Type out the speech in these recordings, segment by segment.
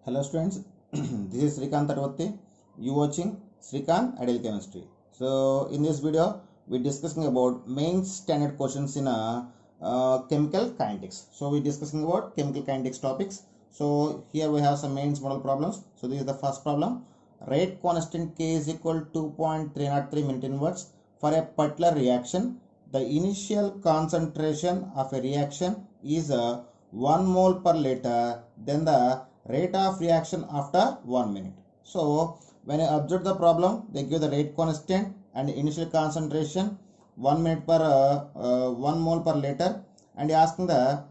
Hello students, this is Srikanth Tatwatti. You watching Srikanth Ideal Chemistry. So in this video, we discussing about main standard questions in chemical kinetics. So we discussing about chemical kinetics topics. So here we have some mains model problems. So this is the first problem. Rate constant K is equal to 2.303 minute inverse for a particular reaction. The initial concentration of a reaction is 1 mole per liter. Then the rate of reaction after 1 minute. So when I observe the problem, they give the rate constant and initial concentration 1 minute per 1 mole per liter, and asking the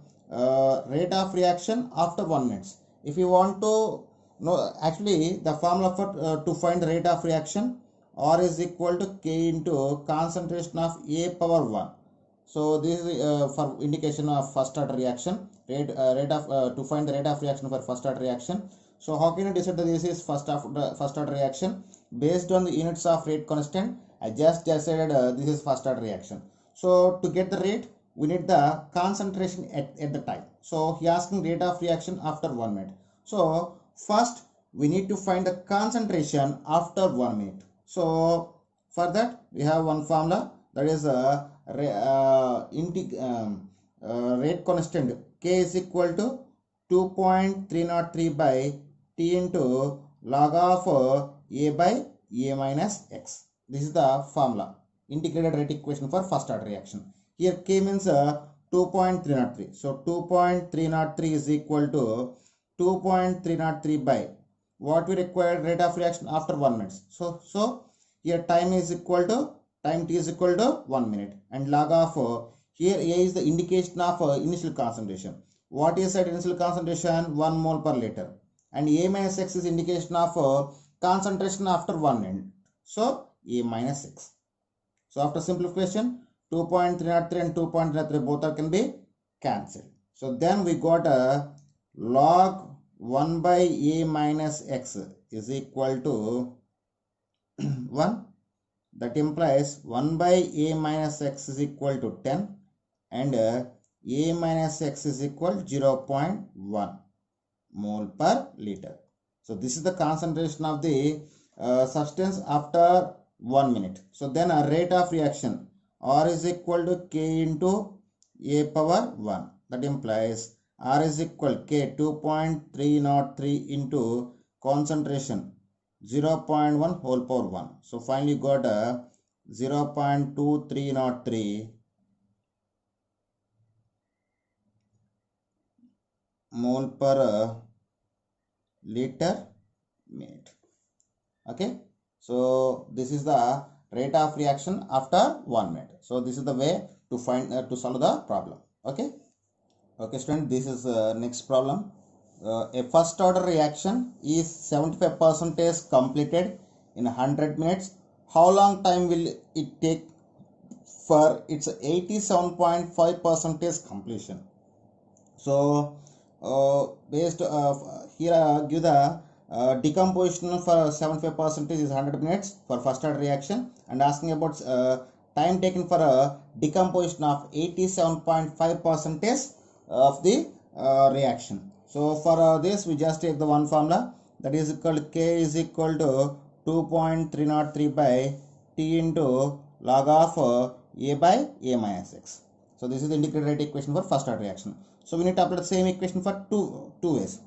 rate of reaction after 1 minute. If you want to know, actually the formula for to find the rate of reaction, R is equal to K into concentration of A power 1. So this is for indication of first order reaction. To find the rate of reaction for first order reaction. So how can you decide that this is first order reaction? Based on the units of rate constant, I just decided this is first order reaction. So to get the rate, we need the concentration at the time. So he asking rate of reaction after 1 minute. So first we need to find the concentration after 1 minute. So for that we have one formula, that is rate constant K is equal to 2.303 by T into log of A by A minus X. This is the formula, integrated rate equation for first order reaction. Here K means 2.303. So 2.303 is equal to 2.303 by what we require rate of reaction after 1 minute. So here time T is equal to 1 minute, and log of here A is the indication of initial concentration. What is that initial concentration? 1 mole per liter, and A minus X is indication of concentration after 1 minute. So A minus X. So after simplification, 2.303 and 2.303 both can be cancelled. So then we got a log 1 by A minus X is equal to 1. That implies 1 by A minus X is equal to 10, and A minus X is equal 0.1 mole per liter. So this is the concentration of the substance after 1 minute. So then a rate of reaction, R is equal to K into A power 1. That implies R is equal K 2.303 into concentration 0.1 whole power 1. So finally got a 0.2303 mole per liter minute. Okay, so this is the rate of reaction after 1 minute. So this is the way to find to solve the problem. Okay, student, this is next problem. A first order reaction is 75% completed in 100 minutes. How long time will it take for its 87.5% completion? So based here give the decomposition for 75% is 100 minutes for first order reaction, and asking about time taken for a decomposition of 87.5% of the reaction. So for this we just take the one formula, that is equal to K is equal to 2.303 by T into log of A by A minus X. So this is the integrated rate equation for first order reaction. So we need to apply the same equation for two ways.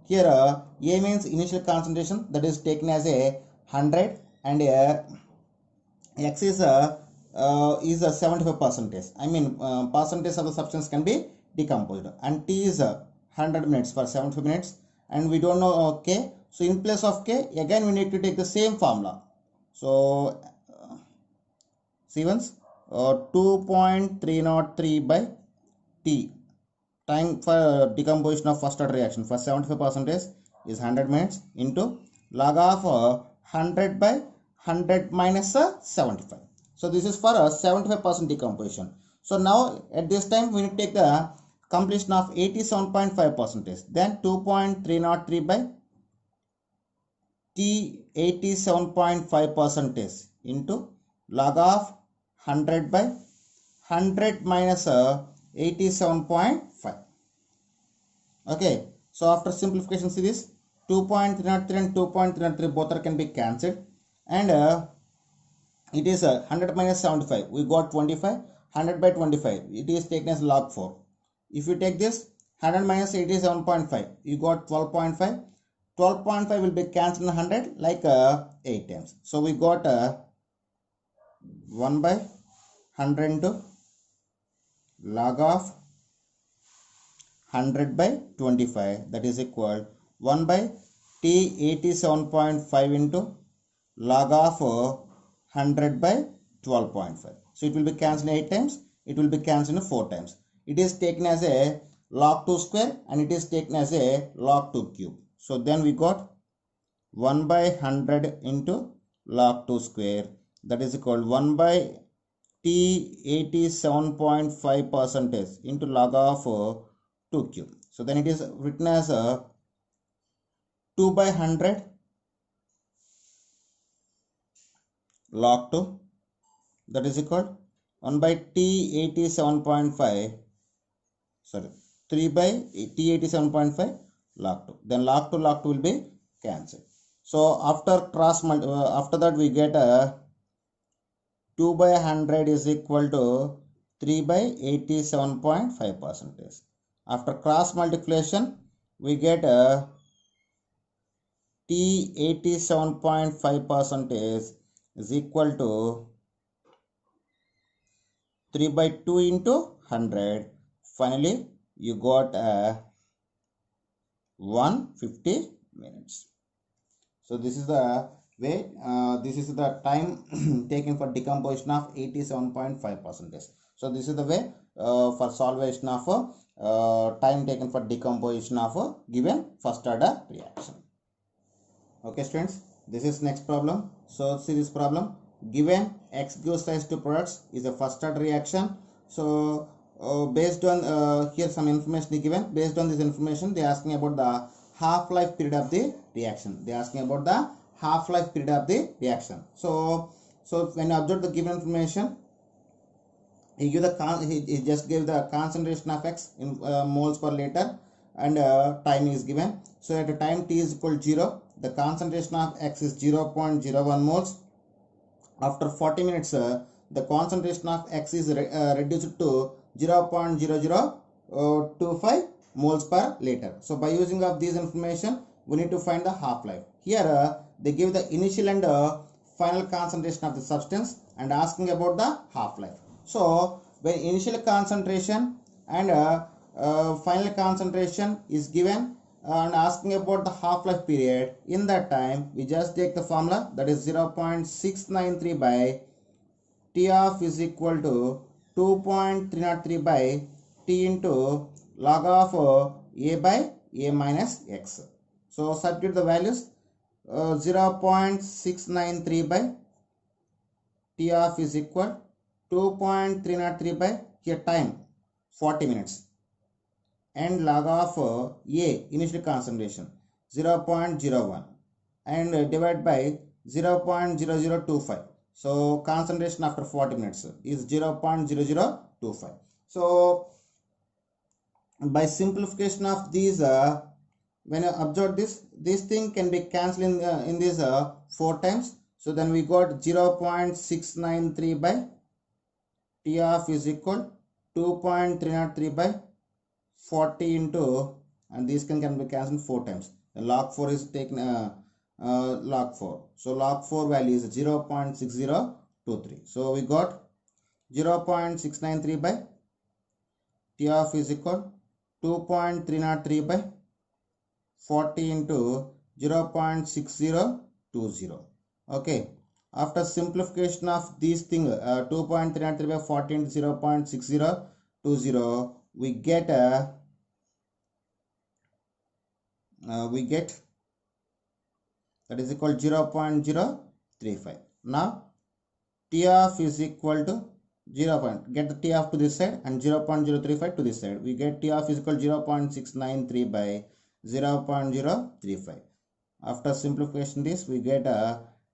Here A means initial concentration, that is taken as a 100, and X is a 75%. I mean percentage of the substance can be decomposed, and T is 100 minutes for 75 minutes, and we don't know K. So in place of K, again we need to take the same formula. So see once 2.303 by T, time for decomposition of first order reaction for 75% is 100 minutes, into log of 100 by 100 minus 75. So this is for a 75% decomposition. So now at this time we need to take the completion of 87.5%. Then 2.303 by T 87.5% into log of 100 by 100 minus 87.5. Okay, so after simplification, see this 2.303 and 2.303 both are can be cancelled, and it is 100 minus 75, we got 25. 100 by 25, it is taken as log 4. If you take this 100 minus 87.5, you got 12.5. 12.5 will be cancelled in 100 like 8 times. So we got 1 by 100 into log of 100 by 25, that is equal 1 by t 87.5 into log of 100 by 12.5. So it will be cancelled 8 times, it will be cancelled 4 times. It is taken as a log 2 square and it is taken as a log 2 cube. So then we got 1 by 100 into log 2 square, that is equal 1 by t 87.5 percentage into log of 2 cube. So then it is written as 2 by 100 log 2, that is equal 1 by t 87.5, sorry, 3 by t 87.5 log 2. Then log 2 will be cancelled. So after after that we get 2 by 100 is equal to 3 by 87.5 percentage. After cross multiplication we get t 87.5 percentage is equal to 3 by 2 into 100. Finally you got 150 minutes. So this is the way, this is the time taken for decomposition of 87.5 percentage. So this is the way for solvation of time taken for decomposition of a given first order reaction. Okay students, this is next problem. So see this problem, given X gives rise to products is a first order reaction. So based on here some information is given. Based on this information they are asking about the half-life period of the reaction. They are asking about the half-life period of the reaction. So when you observe the given information, he just gave the concentration of X in moles per liter, and time is given. So at a time t is equal to 0, the concentration of X is 0.01 moles. After 40 minutes, the concentration of X is reduced to 0.0025 moles per liter. So by using of this information, we need to find the half-life. Here they give the initial and final concentration of the substance and asking about the half-life. So when initial concentration and final concentration is given and asking about the half-life period, in that time we just take the formula, that is 0.693 by T of is equal to 2.303 by T into log of A by A minus X. So substitute the values, 0.693 by T of is equal 2.303 by, here time 40 minutes, and log of A initial concentration 0.01 and divide by 0.0025. So concentration after 40 minutes is 0.0025. So by simplification of these, when you observe this thing can be cancelled in this 4 times. So then we got 0.693 by T of is equal 2.303 by 40 into, and this can be cancelled 4 times. The log 4 is taken log 4. So log 4 value is 0.6023. So we got 0.693 by T of is equal 2.303 by 40 into 0.6020. Okay. After simplification of these things, 2.303 by 40 into 0.6020, we get that is equal to 0.035. Now T of is equal to 0. Get the T of to this side and 0.035 to this side. We get T of is equal to 0.693 by 0.035. After simplification this, we get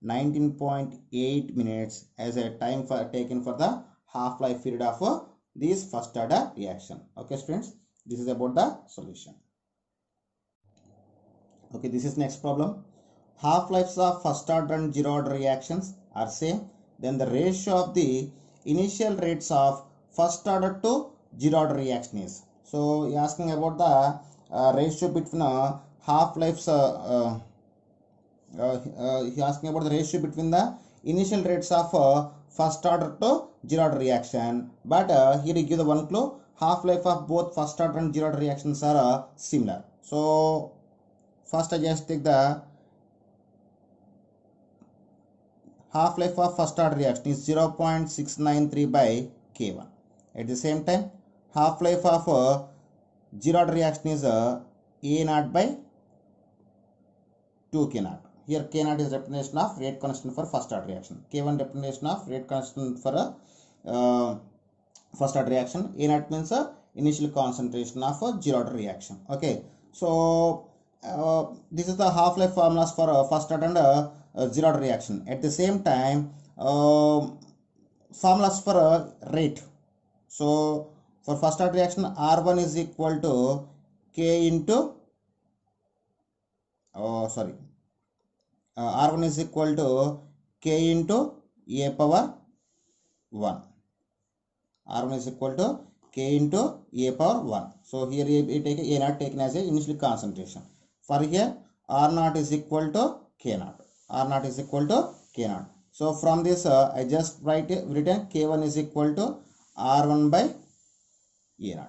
19.8 minutes as a time taken for the half-life period of this first order reaction. Okay students, this is about the solution. Okay, this is next problem. Half-lives of first order and zero order reactions are same. Then the ratio of the initial rates of first order to zero order reaction is. So you're asking about the ratio between half-lives. He asking about the ratio between the initial rates of first order to zero order reaction, but here you give the one clue: half life of both first order and zero order reactions are similar. So first I just take the half life of first order reaction is 0.693 by K1. At the same time, half life of zero order reaction is A0 by 2K0. Here K0 is representation of rate constant for first order reaction. K1 representation of rate constant for a first order reaction. A0 means initial concentration of a zero order reaction. Okay, so this is the half life formulas for first order and zero order reaction. At the same time, formulas for rate. So for first order reaction, R1 is equal to K into R1 is equal to K into A power 1. R1 is equal to K into A power 1. So here we take A0 taken as a initial concentration. For here R0 is equal to K0. R0 is equal to K0. So from this I just written K1 is equal to R1 by A0.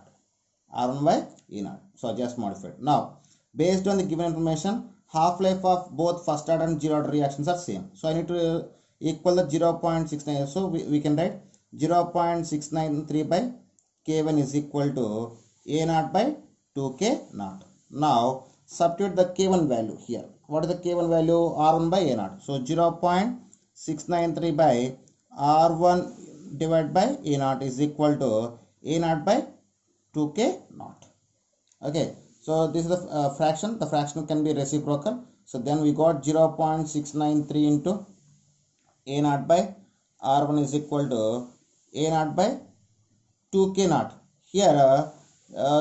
R1 by A0. So I just modified. Now based on the given information, half-life of both first order and zero order reactions are same. So I need to equal the 0.69. So we can write 0.693 by K1 is equal to A0 by 2K0. Now substitute the K1 value here. What is the K1 value? R1 by A0. So 0.693 by R1 divided by A0 is equal to A0 by 2K0. Okay. So this is the fraction. The fraction can be reciprocal. So then we got 0.693 into A0 by R1 is equal to A0 by 2K0. Here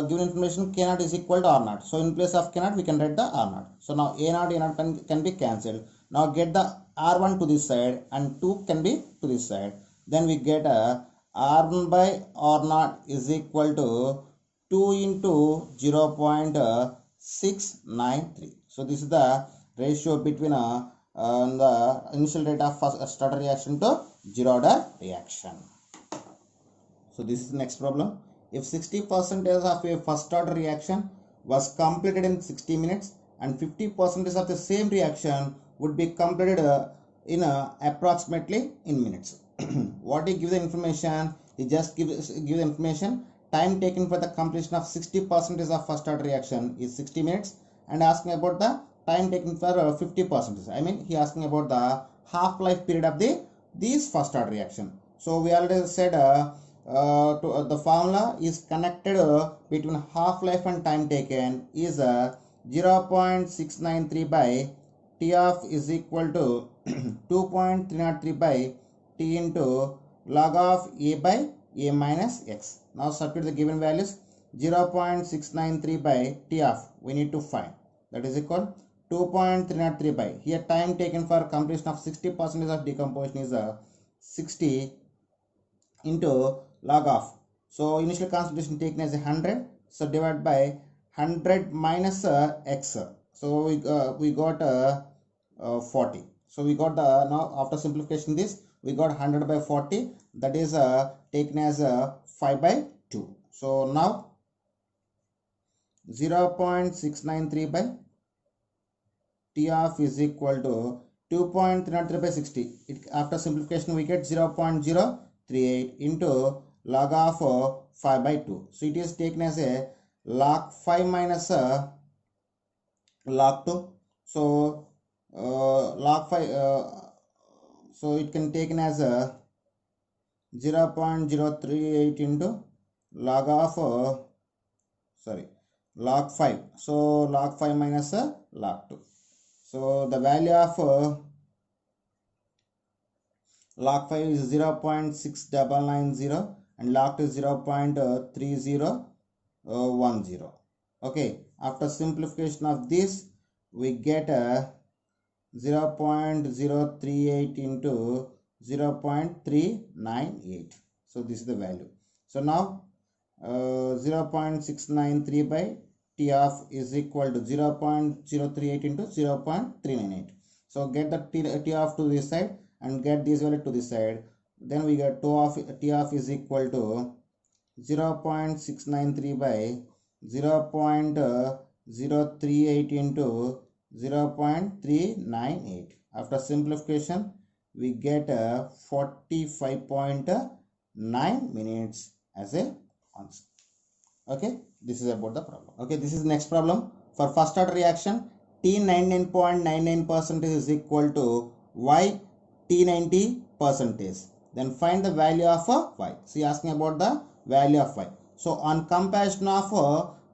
given information K0 is equal to R0. So in place of K0 we can write the R0. So now A0 can be cancelled. Now get the R1 to this side and 2 can be to this side. Then we get R1 by R0 is equal to 2 into 0.693. So this is the ratio between the initial rate of first order reaction to zero order reaction. So this is the next problem. If 60% of a first order reaction was completed in 60 minutes and 50% of the same reaction would be completed in approximately in minutes. What he gives the information? He just gives the information. Time taken for the completion of 60% of first order reaction is 60 minutes, and asking about the time taken for 50%. I mean, he asking about the half-life period of these first order reaction. So we already said the formula is connected between half-life and time taken is 0.693 by T of is equal to 2.303 by T into log of A by A minus X. Now substitute the given values. 0.693 by T of we need to find, that is equal 2.303 by, here time taken for completion of 60% of decomposition is 60 into log of, so initial concentration taken as 100, so divided by 100 minus X, so we got 40. So we got the, now after simplification this we got 100 by 40, that is taken as 5 by 2. So now 0.693 by T of is equal to 2.303 by 60. After simplification we get 0.038 into log of 5 by 2. So it is taken as a log 5 minus log 2. So log 5, so it can taken as a 0.038 into log of log 5. So log 5 minus log 2. So the value of log 5 is 0.6990 and log 2 is 0.3010. Okay, after simplification of this we get a 0.038 into 0.398. So this is the value. So now 0.693 by T of is equal to 0.038 into 0.398. So get the T of to this side and get this value to this side. Then we get T of is equal to 0.693 by 0.038 into 0.398. After simplification, we get 45.9 minutes as a answer. Okay, this is about the problem. Okay, this is next problem. For first order reaction, T99.99% is equal to Y T90%. Then find the value of Y. See, asking about the value of Y. So on comparison of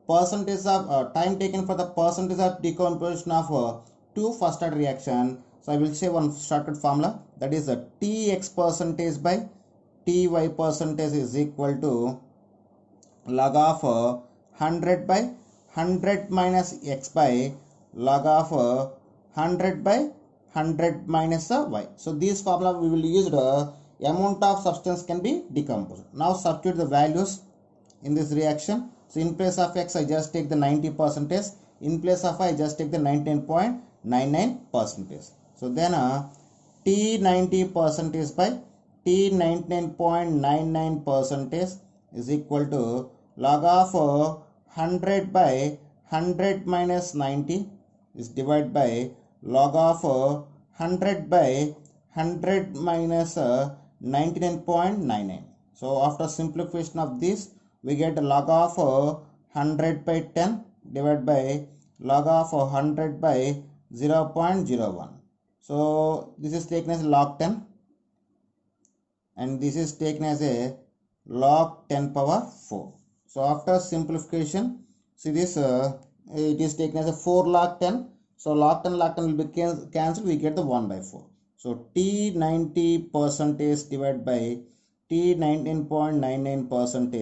percentage of time taken for the percentage of decomposition of two first order reaction. So I will say one shortcut formula, that is a Tx percentage by Ty percentage is equal to log of 100 by 100 minus x by log of 100 by 100 minus y. So this formula we will use the amount of substance can be decomposed. Now substitute the values in this reaction. So in place of x I just take the 90%. In place of y I just take the 99.99%. So then T90% by T99.99% is equal to log of 100 by 100 minus 90 is divided by log of 100 by 100 minus 99.99. So after simplification of this, we get log of 100 by 10 divided by log of 100 by 0.01. So this is taken as log 10 and this is taken as a log 10 power 4. So after simplification, see this it is taken as a 4 log 10. So log 10 will be cancelled. We get the 1 by 4. So T90% divided by T19.99%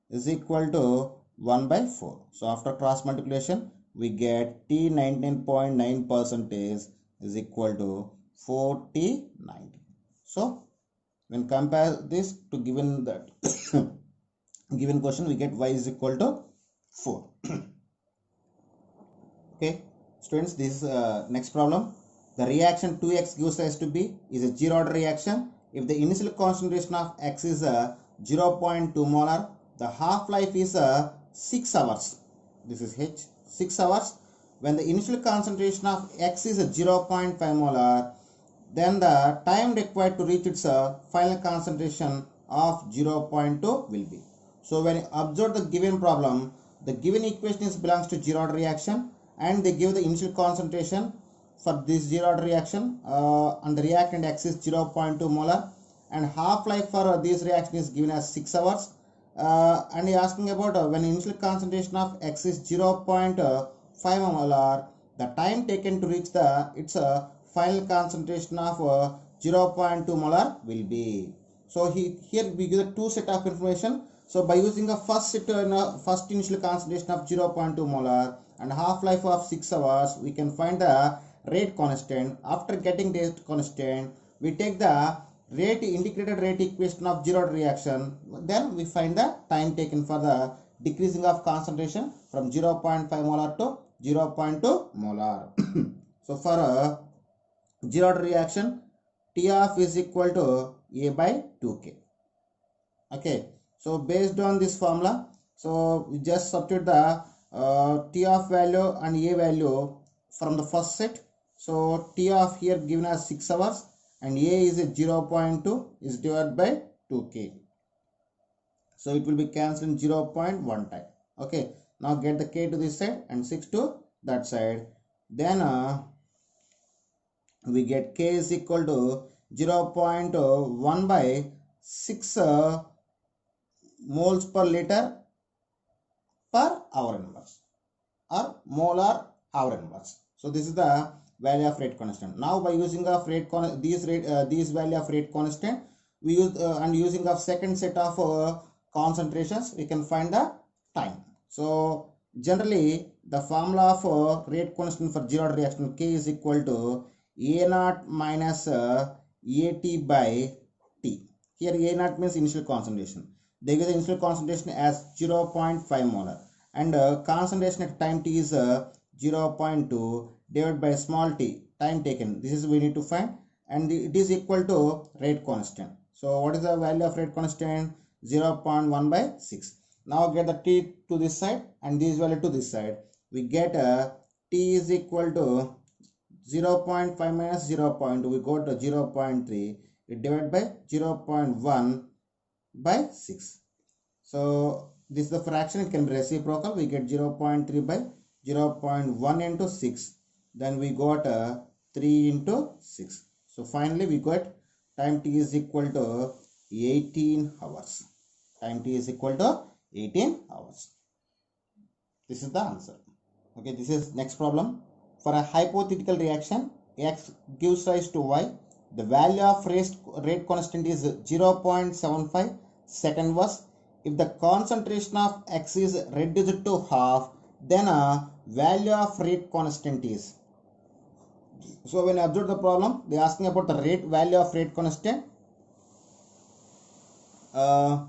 is equal to 1 by 4. So after cross multiplication, we get T19.9% is equal to 4T90. So when compare this to given that given question, we get y is equal to 4. Okay, students, this is next problem. The reaction 2x gives rise to B is a zero order reaction. If the initial concentration of X is 0.2 molar, the half-life is 6 hours. This is H, 6 hours. When the initial concentration of X is 0.5 molar, then the time required to reach its final concentration of 0.2 will be. So when you observe the given problem, the given equation belongs to zero order reaction and they give the initial concentration for this zero order reaction and the reactant X is 0.2 molar and half-life for this reaction is given as 6 hours. And he asking about when initial concentration of X is 0.5 molar, the time taken to reach its final concentration of 0.2 molar will be. So here we give the two set of information. So by using a first initial concentration of 0.2 molar and half-life of 6 hours, we can find the rate constant. After getting the constant, we take the integrated rate equation of zero order reaction. Then we find the time taken for the decreasing of concentration from 0.5 molar to 0.2 molar. So for a zero order reaction, T of is equal to A by 2K. Okay, so based on this formula, so we just substitute the T of value and A value from the first set. So T of here given as 6 hours and A is a 0.2 is divided by 2K. So it will be cancelled in 0.1 time. Okay, now get the K to this side and 6 to that side. Then we get K is equal to 0.1 by 6 moles per liter per hour inverse or molar hour inverse. So this is the value of rate constant. Now by using of rate these value of rate constant, we use and using of second set of concentrations, we can find the time. So Generally, the formula of rate constant for zero order reaction K is equal to A naught minus AT by T. Here A naught means initial concentration. They give the initial concentration as 0.5 molar and concentration at time t is 0.2 divided by small t, time taken. This is we need to find, and it is equal to rate constant. So what is the value of rate constant? 0.1 by 6. Now get the t to this side and this value to this side. We get t is equal to 0.5 minus 0.2. We got to 0.3. We divide by 0.1 by 6. So this is the fraction, it can be reciprocal. We get 0.3 by 0.1 into 6. Then we got 3 into 6. So finally we got time t is equal to 18 hours. Time t is equal to 18 hours. This is the answer. Okay, this is next problem. For a hypothetical reaction, X gives rise to Y. The value of rate constant is 0.75 second verse. If the concentration of X is reduced to half, then a value of rate constant is. So when I observe the problem, they are asking about the value of rate constant. They are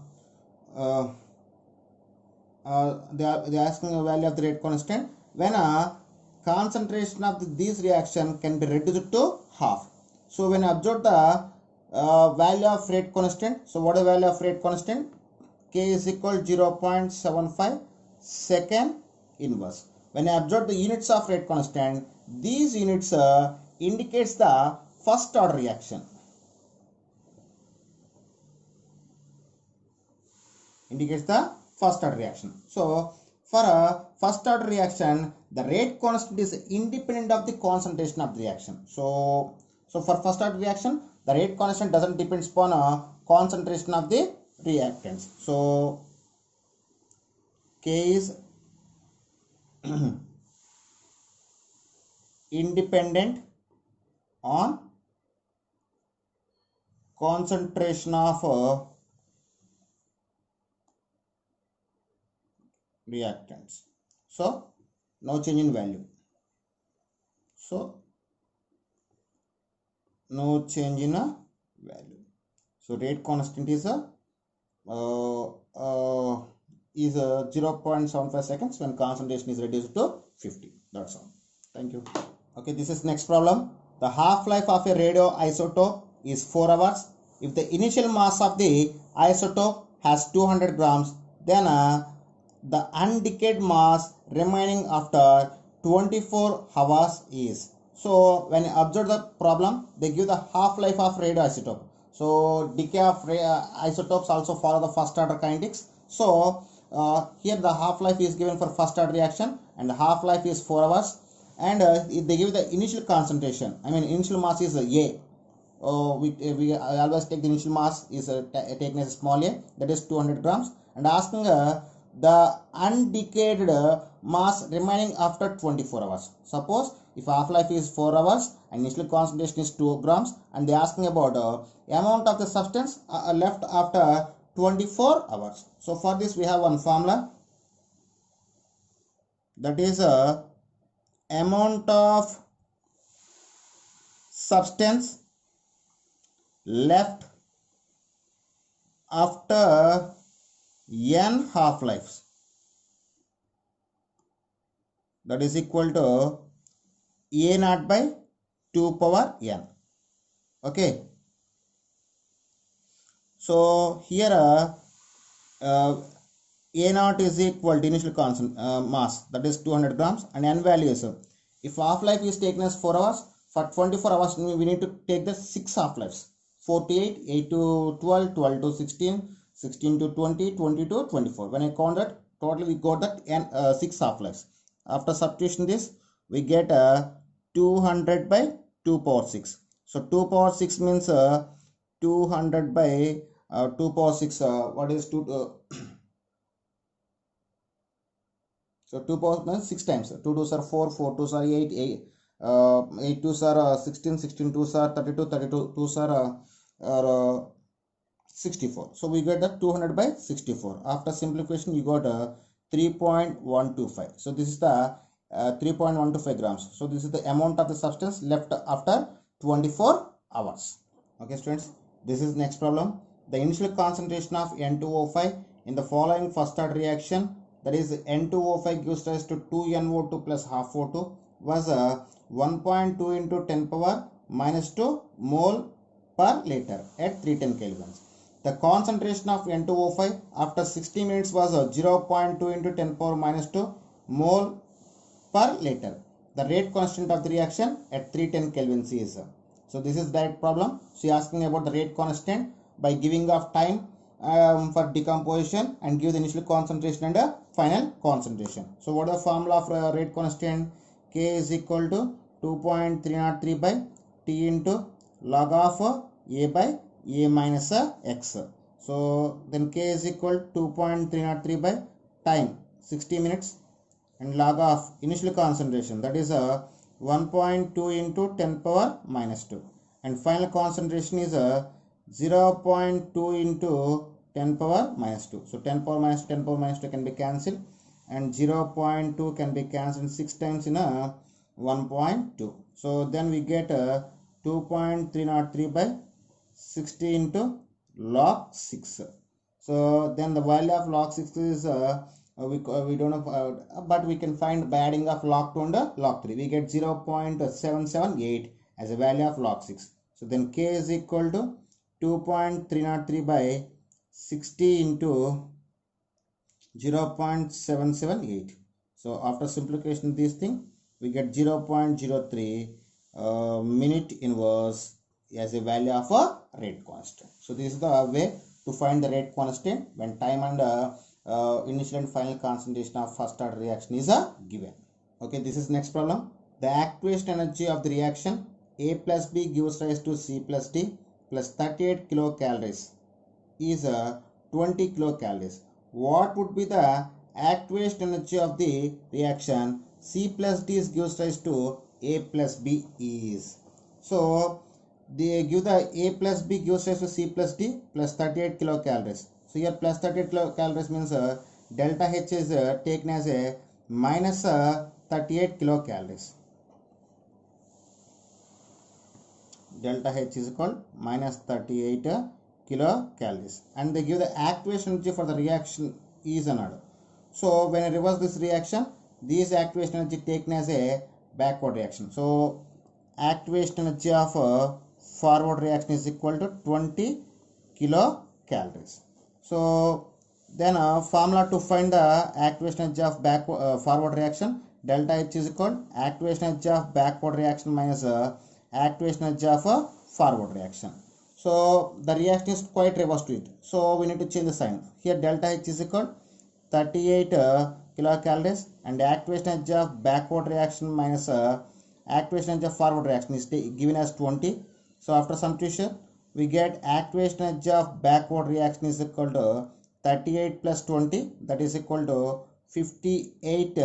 asking the value of the rate constant when a concentration of this reaction can be reduced to half. So when I observe the value of rate constant, so what is the value of rate constant? K is equal to 0.75 second inverse. When I observe the units of rate constant, these units indicates the first order reaction. Indicates the first order reaction. So for a first order reaction, the rate constant is independent of the concentration of the reaction. So for first order reaction, the rate constant doesn't depend upon a concentration of the reactants. So K is independent on concentration of reactants. So no change in value. So no change in a value. So rate constant is 0.75 seconds when concentration is reduced to 50. That's all. Thank you. Okay, this is next problem. The half-life of a radioisotope is 4 hours. If the initial mass of the isotope has 200 grams, then the undecayed mass remaining after 24 hours is. So when you observe the problem, they give the half-life of radioisotope. So decay of isotopes also follow the first order kinetics. So here the half-life is given for first order reaction and the half-life is 4 hours. And they give the initial concentration. I mean initial mass is A. We always take the initial mass is taken as small a, that is 200 grams, and asking the undecayed mass remaining after 24 hours. Suppose if half-life is 4 hours and initial concentration is 2 grams and they are asking about amount of the substance left after 24 hours. So for this we have one formula, that is amount of substance left after n half-lives, that is equal to A naught by 2 power n. Okay, so here A naught is equal to initial constant mass, that is 200 grams, and n value is if half-life is taken as 4 hours, for 24 hours we need to take the 6 half-lives, 4 to 8, 8 to 12, 12 to 16, 16 to 20, 20 to 24. When I count that, totally we got that 6 half-lives. After substitution this, we get 200 by 2 power 6. So 2 power 6 means 200 by 2 power 6, what is 2? So 2 power means 6 times. 2 2s are 4, 4 2s are 8, 8 2s are 16, 16 2s are 32, 32 2s are 64. So we get that 200 by 64. After simplification, you got 3.125. So this is the 3.125 grams. So this is the amount of the substance left after 24 hours. Okay students, this is next problem. The initial concentration of N2O5 in the following first order reaction, that is N2O5 gives rise to 2NO2 plus half O2, was 1.2 into 10 power minus 2 mole per liter at 310 kelvins. The concentration of N2O5 after 60 minutes was 0.2 into 10 power minus 2 mole per liter. The rate constant of the reaction at 310 kelvins is. So this is that problem. She asking about the rate constant by giving of time for decomposition and give the initial concentration and a final concentration. So what is the formula of rate constant? K is equal to 2.303 by T into log of A by A minus X. So then K is equal to 2.303 by time 60 minutes and log of initial concentration, that is 1.2 into 10 power minus 2, and final concentration is 0.2 into 10 power minus 2. So 10 power minus 10 power minus 2 can be cancelled, and 0.2 can be cancelled 6 times in a 1.2. So then we get 2.303 by 60 into log 6. So then the value of log 6 is we don't know, but we can find by adding of log 2 and log 3. We get 0.778 as a value of log 6. So then K is equal to 2.303 by 60 into 0.778. So after simplification of this thing, we get 0.03 minute inverse as a value of a rate constant. So this is the way to find the rate constant when time and initial and final concentration of first order reaction is given. Okay, this is next problem. The activation energy of the reaction A plus B gives rise to C plus D plus 38 kilocalories is 20 kilocalories. What would be the activation energy of the reaction C plus D gives rise to A plus B is? So they give the A plus B gives rise to C plus D plus 38 kilocalories. So here plus 38 kilocalories means delta H is taken as a minus 38 kilocalories. Delta H is equal minus 38 kilocalories, and they give the activation energy for the reaction is another. So when I reverse this reaction, this activation energy taken as a backward reaction. So activation energy of forward reaction is equal to 20 kilocalories. So then formula to find the activation energy of forward reaction, delta H is equal activation energy of backward reaction minus activation energy of forward reaction. So the reaction is quite reverse to it. So we need to change the sign. Here delta H is equal 38 kilocalories, and activation energy of backward reaction minus activation energy of forward reaction is given as 20. So after substitution, we get activation energy of backward reaction is equal to 38 plus 20, that is equal to 58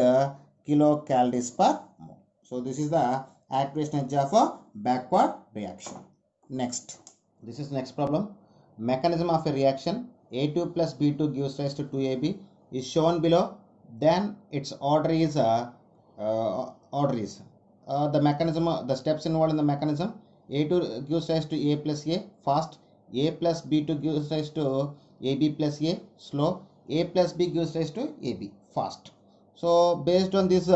kilocalories per mole. So this is the activation energy of a backward reaction. Next, this is next problem. Mechanism of a reaction A2 plus B2 gives rise to 2AB is shown below. Then its order is the mechanism, the steps involved in the mechanism. A2 gives rise to A plus A fast, A plus B2 gives rise to AB plus A slow, A plus B gives rise to AB fast. So based on these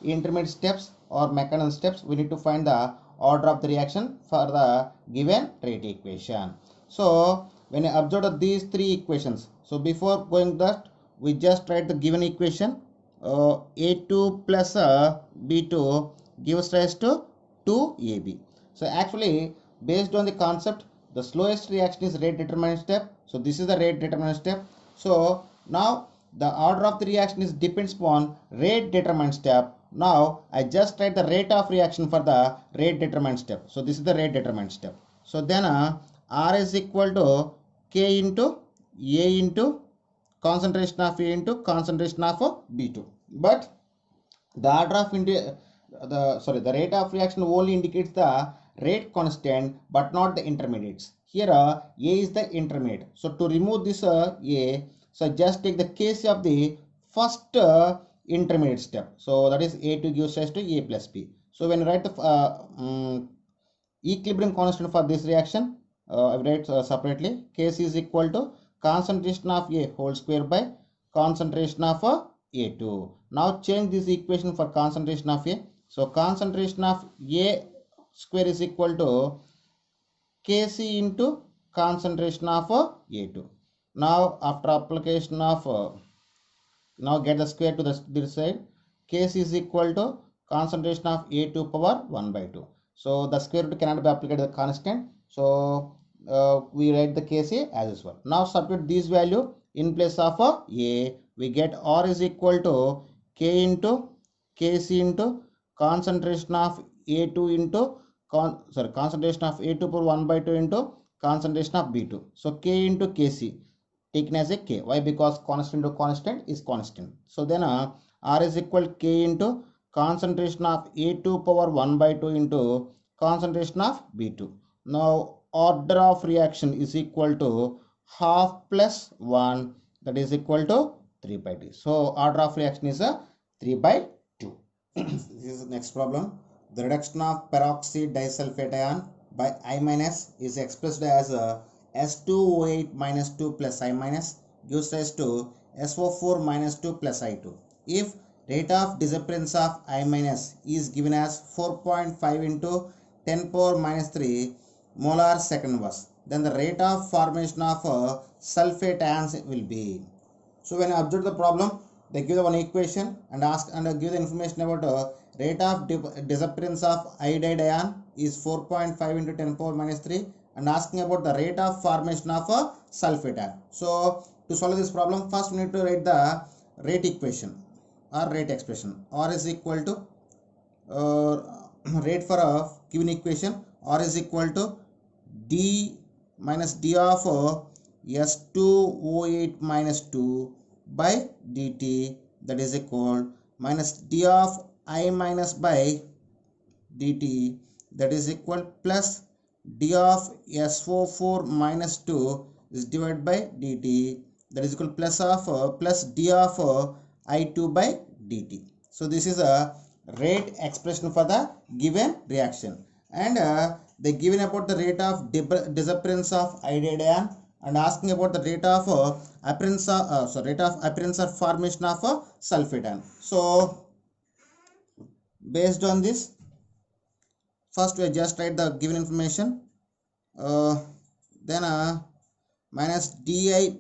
intermediate steps or mechanism steps, we need to find the order of the reaction for the given rate equation. So when I observe these three equations, so before going that, we just write the given equation. A2 plus B2 gives rise to 2AB. So actually, based on the concept, the slowest reaction is rate determinant step. So this is the rate determinant step. So now the order of the reaction is depends upon rate determinant step. Now I just write the rate of reaction for the rate determinant step. So this is the rate determinant step. So then R is equal to K into A into concentration of A into concentration of B2. But the order of the rate of reaction only indicates the rate constant but not the intermediates. Here A is the intermediate. So to remove this A, so just take the case of the first intermediate step. So that is A2 gives rise to A plus B. So when you write the equilibrium constant for this reaction, I write separately. Kc is equal to concentration of A whole square by concentration of A2. Now change this equation for concentration of A. So concentration of A square is equal to Kc into concentration of A2. Now after application of now get the square to this side. Kc is equal to concentration of A2 power 1 by 2. So the square root cannot be applied to the constant. So we write the Kc as usual. Now substitute this value in place of A. We get R is equal to K into Kc into concentration of A2 into concentration of A2 power 1 by 2 into concentration of B2. So K into Kc taken as a k. Why? Because constant to constant is constant. So then R is equal to k into concentration of A2 power 1 by 2 into concentration of B2. Now order of reaction is equal to half plus 1, that is equal to 3 by 2. So order of reaction is a 3 by 2. This is the next problem. The reduction of peroxide disulfate ion by I minus is expressed as a S2O8 minus 2 plus I minus gives rise to SO4 minus 2 plus I2. If rate of disappearance of I minus is given as 4.5 into 10 power minus 3 molar second verse, then the rate of formation of sulfate ions will be. So when I observe the problem, they give the one equation and ask and give the information about rate of disappearance of iodide ion is 4.5 into 10 power minus 3 and asking about the rate of formation of a sulfate ion. So to solve this problem, first we need to write the rate equation or rate expression. R is equal to rate for a given equation. R is equal to D minus D of S2O8 minus 2 by dt, that is equal minus D of I minus by dt, that is equal plus d of SO4 minus 2 is divided by dt, that is equal plus of plus d of I2 by dt. So this is a rate expression for the given reaction, and they given about the rate of disappearance of iodide ion and asking about the rate of appearance of formation of sulfate ion. So based on this, first we just write the given information, then minus di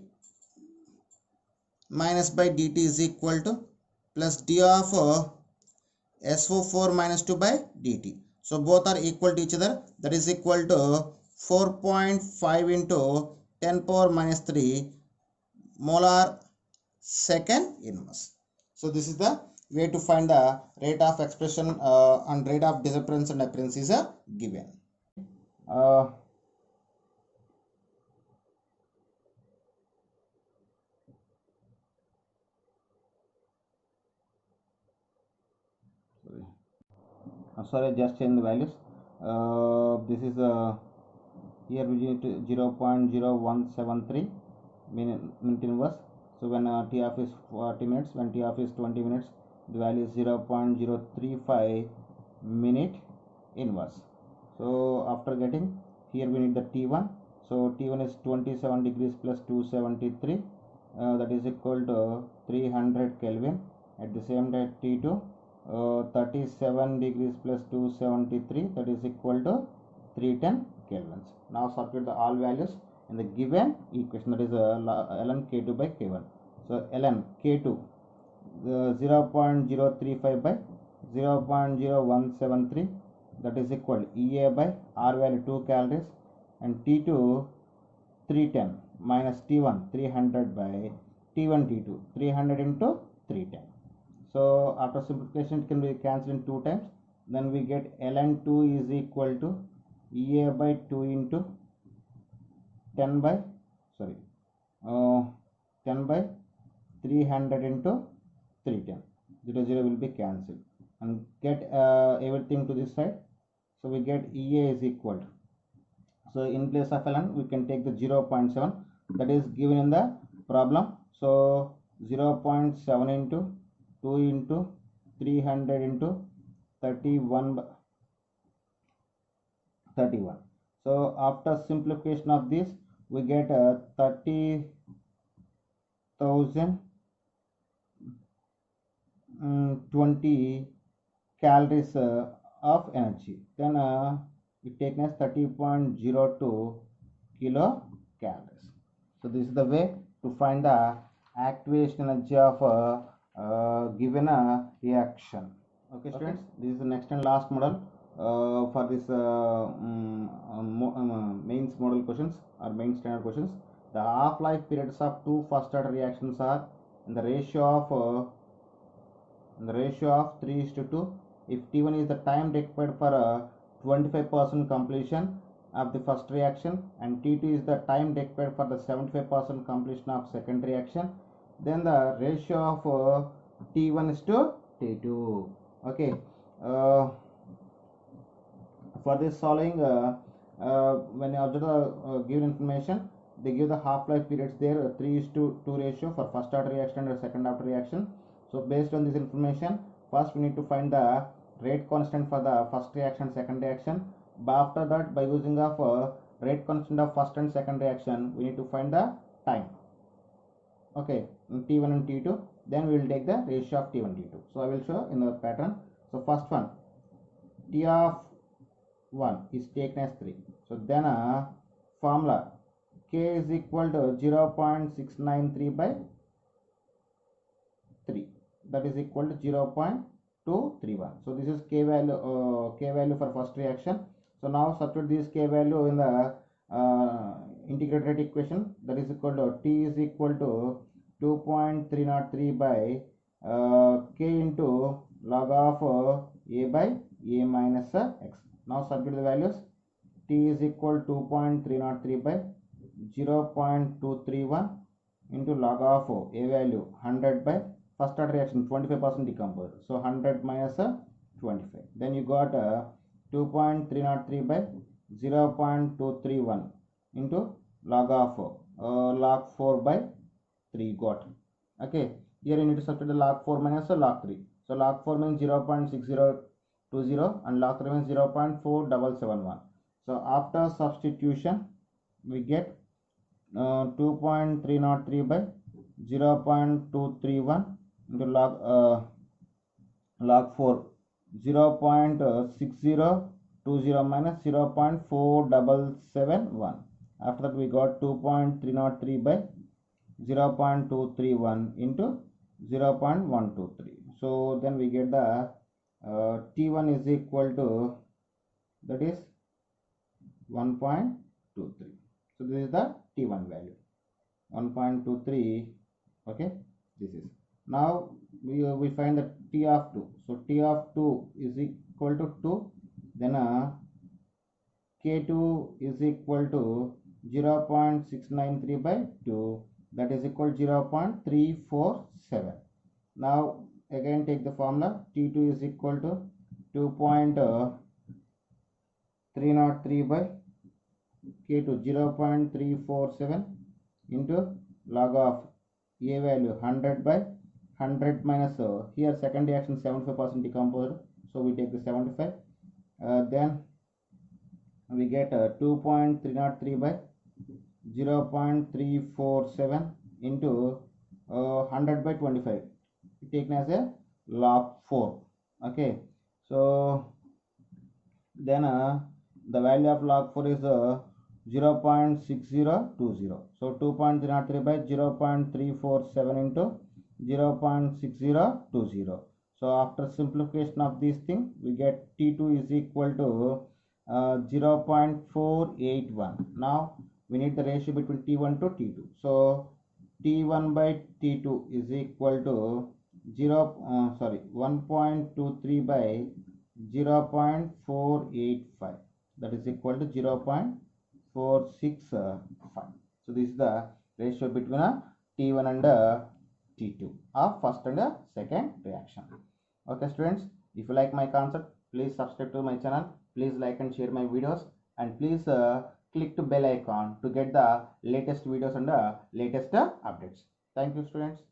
minus by dt is equal to plus d of SO4 minus 2 by dt. So both are equal to each other, that is equal to 4.5 into 10 power minus 3 molar second inverse. So this is the way to find the rate of expression and rate of disappearance and appearance is given. Sorry, just change the values. This is here we need to 0.0173 minute inverse. So when t of is 40 minutes, when t of is 20 minutes, the value is 0.035 minute inverse. So after getting here we need the t1. So t1 is 27 degrees plus 273, that is equal to 300 Kelvin. At the same time t2 37 degrees plus 273, that is equal to 310 kelvins. Now substitute the all values in the given equation, that is ln k2 by k1. So ln k2 0.035 by 0.0173, that is equal to EA by R value 2 calories, and T2 310 minus T1 300 by T1 T2 300 into 310. So after simplification it can be cancelled in 2 times. Then we get ln2 is equal to EA by 2 into 10 by 10 by 300 into 310. 0 will be cancelled and get everything to this side. So we get EA is equal to, so in place of ln we can take the 0.7 that is given in the problem. So 0.7 into 2 into 300 into 31. So after simplification of this, we get 30,020 calories of energy. Then it takes as 30.02 kilocalories. So this is the way to find the activation energy of given a reaction. Okay, students, this is the next and last model for this mains model questions or main standard questions. The half-life periods of two first-order reactions are in the ratio of 3:2. If T1 is the time required for a 25% completion of the first reaction and T2 is the time required for the 75% completion of second reaction, then the ratio of T1 is to T2. Okay, for this solving, when you observe the given information, they give the half-life periods there 3:2 ratio for first order reaction and second order reaction. So based on this information, first we need to find the rate constant for the first reaction, second reaction. But after that, by using of rate constant of first and second reaction, we need to find the time. Okay, T1 and T2. Then we will take the ratio of T1 T2. So I will show in the pattern. So first one, T of 1 is taken as 3. So then formula K is equal to 0.693 by 3. That is equal to 0.231. So this is K value for first reaction. So now substitute this K value in the integrated equation. That is equal to T is equal to 2.303 by K into log of A by A minus X. Now substitute the values. T is equal to 2.303 by 0.231 into log of A value 100 by first order reaction 25% decomposed. So 100 minus 25. Then you got 2.303 by 0.231 into log of log 4 by 3 got. Okay, here you need to substitute the log 4 minus log 3. So log 4 means 0.6020 and log 3 means 0.4771. So after substitution, we get 2.303 by 0.231 into log 4 0.6020 minus 0.4771. After that, we got 2.303 by 0.231 into 0.123. So then we get the T1 is equal to, that is 1.23. So this is the T1 value 1.23. Okay, this is. Now we find the T of 2. So T of 2 is equal to 2. Then K2 is equal to 0.693 by 2. That is equal to 0.347. Now again take the formula. T2 is equal to 2.303 by K2 0.347 into log of A value 100 by 100 minus here second reaction 75% decomposed. So we take the 75. Then we get 2.303 by 0.347 into 100 by 25, taken as a log 4. Okay, so then the value of log 4 is 0.6020. So 2.303 by 0.347 into 0.6020. So after simplification of this thing, we get T2 is equal to 0.481. Now we need the ratio between T1 to T2. So T1 by T2 is equal to 1.23 by 0.485. That is equal to 0.465. So this is the ratio between T1 and T2 of first and second reaction. Okay students, if you like my concept, please subscribe to my channel, please like and share my videos, and please click the bell icon to get the latest videos and latest updates. Thank you students.